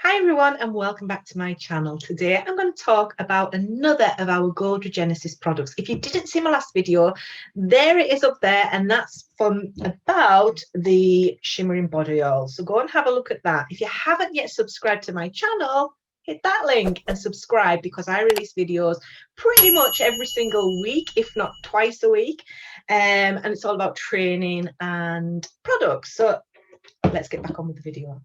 Hi everyone and welcome back to my channel. Today I'm going to talk about another of our Gold Regenesis products. If you didn't see my last video, there it is up there, and that's from about the shimmering body oil. So go and have a look at that. If you haven't yet subscribed to my channel, hit that link and subscribe, because I release videos pretty much every single week, if not twice a week, and it's all about training and products. So let's get back on with the video.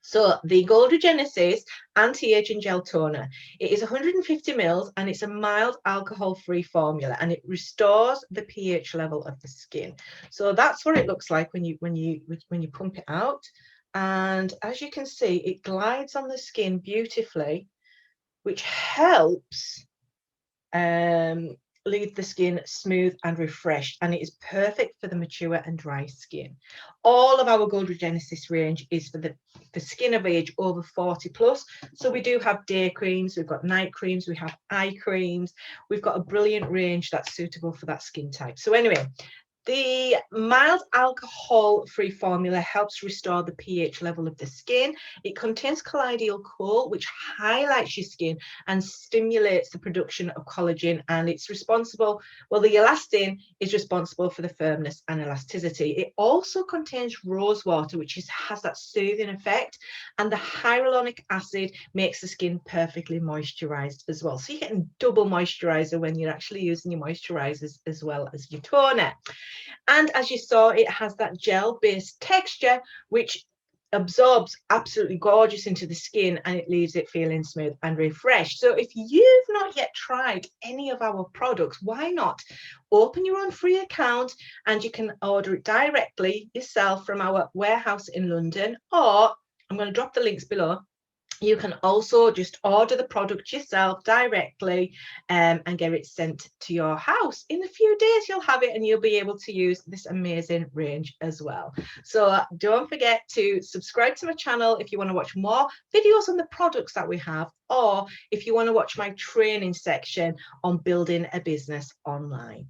So the Gold Regenesis Anti-Aging Gel Toner, it is 150 ml and it's a mild alcohol-free formula, and it restores the pH level of the skin. So that's what it looks like when you pump it out. And as you can see, it glides on the skin beautifully, which helps leave the skin smooth and refreshed, and it is perfect for the mature and dry skin. All of our Gold Regenesis range is for the skin of age over 40 plus. So we do have day creams, we've got night creams, we have eye creams. We've got a brilliant range that's suitable for that skin type. So anyway, the mild alcohol-free formula helps restore the pH level of the skin. It contains colloidal coal, which highlights your skin and stimulates the production of collagen, and it's responsible, well, the elastin is responsible for the firmness and elasticity. It also contains rosewater, which has that soothing effect, and the hyaluronic acid makes the skin perfectly moisturized as well. So you're getting double moisturizer when you're actually using your moisturizers as well as your toner. And as you saw, it has that gel-based texture, which absorbs absolutely gorgeous into the skin, and it leaves it feeling smooth and refreshed. So if you've not yet tried any of our products, why not open your own free account, and you can order it directly yourself from our warehouse in London, or I'm going to drop the links below. You can also just order the product yourself directly and get it sent to your house. In a few days, you'll have it and you'll be able to use this amazing range as well. So don't forget to subscribe to my channel if you want to watch more videos on the products that we have, or if you want to watch my training section on building a business online.